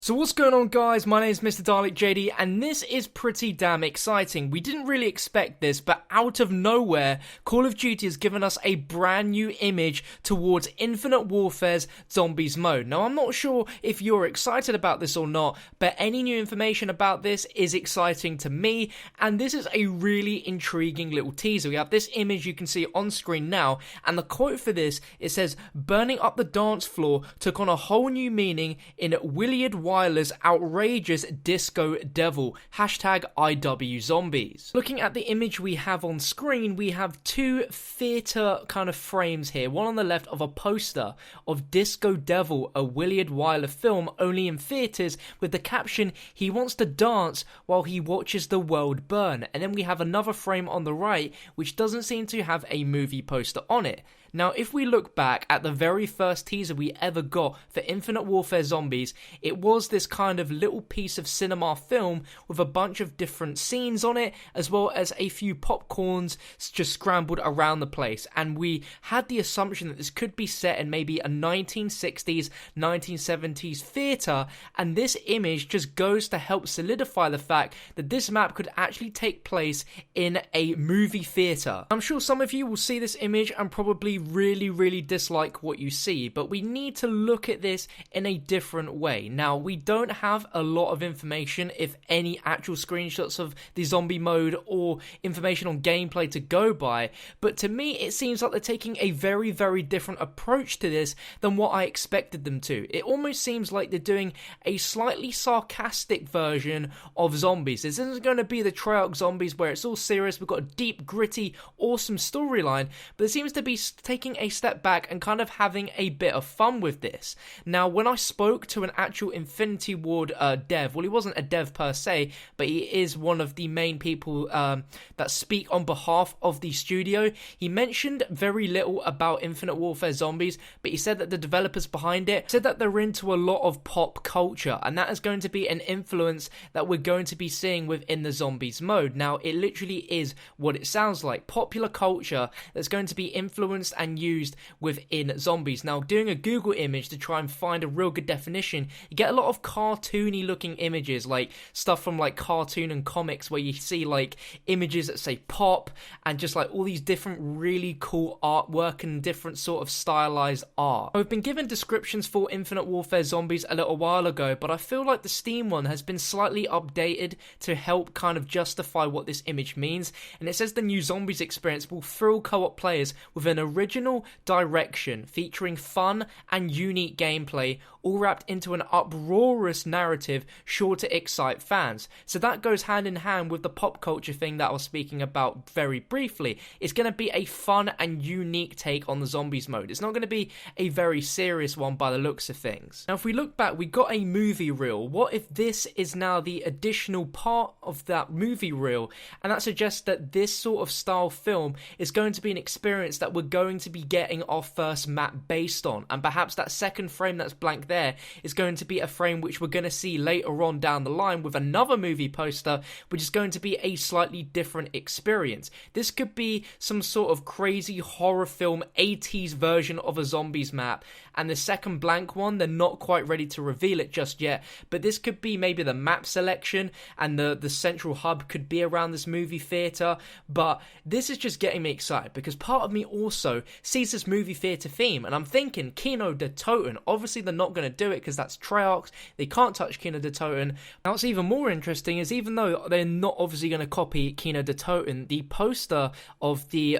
So what's going on, guys? My name is Mr. Dalek JD, and this is pretty damn exciting. We didn't really expect this, but out of nowhere, Call of Duty has given us a brand new image towards Infinite Warfare's Zombies mode. Now, I'm not sure if you're excited about this or not, but any new information about this is exciting to me, and this is a really intriguing little teaser. We have this image you can see on screen now, and the quote for this, it says, "Burning up the dance floor took on a whole new meaning in Willard Wyler's outrageous disco devil, hashtag IWZombies." Looking at the image we have on screen, we have two theatre kind of frames here. One on the left of a poster of Disco Devil, a Willard Wyler film only in theatres, with the caption, "He wants to dance while he watches the world burn." And then we have another frame on the right, which doesn't seem to have a movie poster on it. Now, if we look back at the very first teaser we ever got for Infinite Warfare Zombies, it was this kind of little piece of cinema film with a bunch of different scenes on it, as well as a few popcorns just scrambled around the place. And we had the assumption that this could be set in maybe a 1960s, 1970s theatre, and this image just goes to help solidify the fact that this map could actually take place in a movie theatre. I'm sure some of you will see this image and probably really dislike what you see, but we need to look at this in a different way. Now, we don't have a lot of information, if any actual screenshots of the zombie mode or information on gameplay to go by, but to me it seems like they're taking a very different approach to this than what I expected them to. It almost seems like they're doing a slightly sarcastic version of Zombies. This isn't going to be the Treyarch Zombies where it's all serious, we've got a deep, gritty, awesome storyline, but it seems to be taking a step back and kind of having a bit of fun with this. Now, when I spoke to an actual Infinity Ward dev, well, he wasn't a dev per se, but he is one of the main people that speak on behalf of the studio. He mentioned very little about Infinite Warfare Zombies, but he said that the developers behind it said that they're into a lot of pop culture, and that is going to be an influence that we're going to be seeing within the Zombies mode. Now, it literally is what it sounds like, popular culture that's going to be influenced and used within Zombies. Now, doing a Google image to try and find a real good definition, you get a lot of cartoony looking images, like stuff from like cartoon and comics where you see like images that say pop and just like all these different really cool artwork and different sort of stylized art. I've been given descriptions for Infinite Warfare Zombies a little while ago, but I feel like the Steam one has been slightly updated to help kind of justify what this image means, and it says the new Zombies experience will thrill co-op players with an original direction featuring fun and unique gameplay, all wrapped into an uproarious narrative sure to excite fans. So that goes hand in hand with the pop culture thing that I was speaking about very briefly. It's going to be a fun and unique take on the Zombies mode. It's not going to be a very serious one by the looks of things. Now, if we look back, we got a movie reel. What if this is now the additional part of that movie reel? And that suggests that this sort of style film is going to be an experience that we're going to be getting our first map based on, and perhaps that second frame that's blank there is going to be a frame which we're going to see later on down the line with another movie poster, which is going to be a slightly different experience. This could be some sort of crazy horror film 80s version of a Zombies map, and the second blank one, they're not quite ready to reveal it just yet, but this could be maybe the map selection, and the central hub could be around this movie theatre. But this is just getting me excited, because part of me also sees this movie theatre theme, and I'm thinking Kino der Toten. Obviously they're not going to do it because that's Treyarch, they can't touch Kino der Toten. Now, what's even more interesting is, even though they're not obviously going to copy Kino der Toten, the poster of the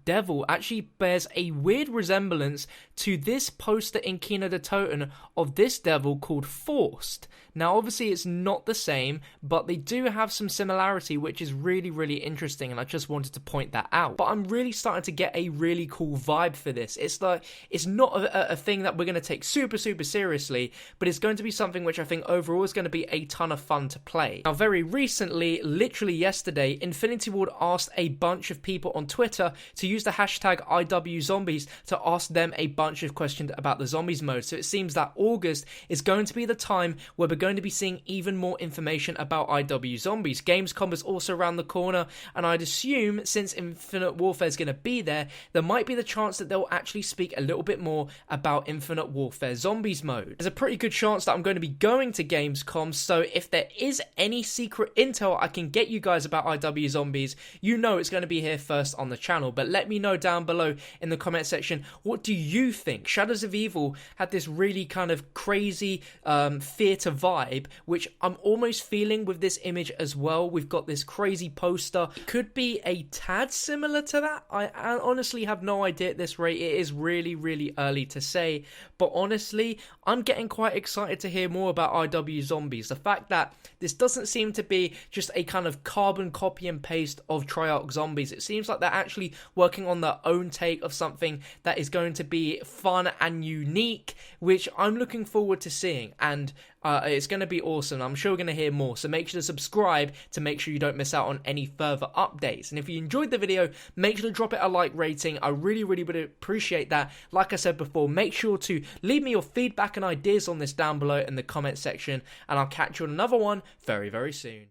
devil actually bears a weird resemblance to this poster in Kino der Toten of this devil called Forced. Now, obviously it's not the same, but they do have some similarity, which is really interesting, and I just wanted to point that out. But I'm really starting to get a really cool vibe for this. It's like, it's not a thing that we're going to take super seriously, but it's going to be something which I think overall is going to be a ton of fun to play. Now, very recently, literally yesterday, Infinity Ward asked a bunch of people on Twitter to use the hashtag IWZombies to ask them a bunch of questions about the Zombies mode. So it seems that August is going to be the time where we're going to be seeing even more information about IWZombies. Gamescom is also around the corner, and I'd assume since Infinite Warfare is going to be there, there might be the chance that they'll actually speak a little bit more about Infinite Warfare Zombies Zombies mode. There's a pretty good chance that I'm going to be going to Gamescom, so if there is any secret intel I can get you guys about IW Zombies, you know it's going to be here first on the channel. But let me know down below in the comment section, what do you think? Shadows of Evil had this really kind of crazy theatre vibe, which I'm almost feeling with this image as well. We've got this crazy poster. It could be a tad similar to that. I honestly have no idea at this rate. It is really, really early to say, but honestly, I'm getting quite excited to hear more about IW Zombies. The fact that this doesn't seem to be just a kind of carbon copy and paste of Treyarch Zombies. It seems like they're actually working on their own take of something that is going to be fun and unique, which I'm looking forward to seeing, and it's going to be awesome. I'm sure we're going to hear more, so make sure to subscribe to make sure you don't miss out on any further updates. And if you enjoyed the video, make sure to drop it a like rating. I really, really would appreciate that. Like I said before, make sure to leave me your feedback and ideas on this down below in the comment section, and I'll catch you on another one very, very soon.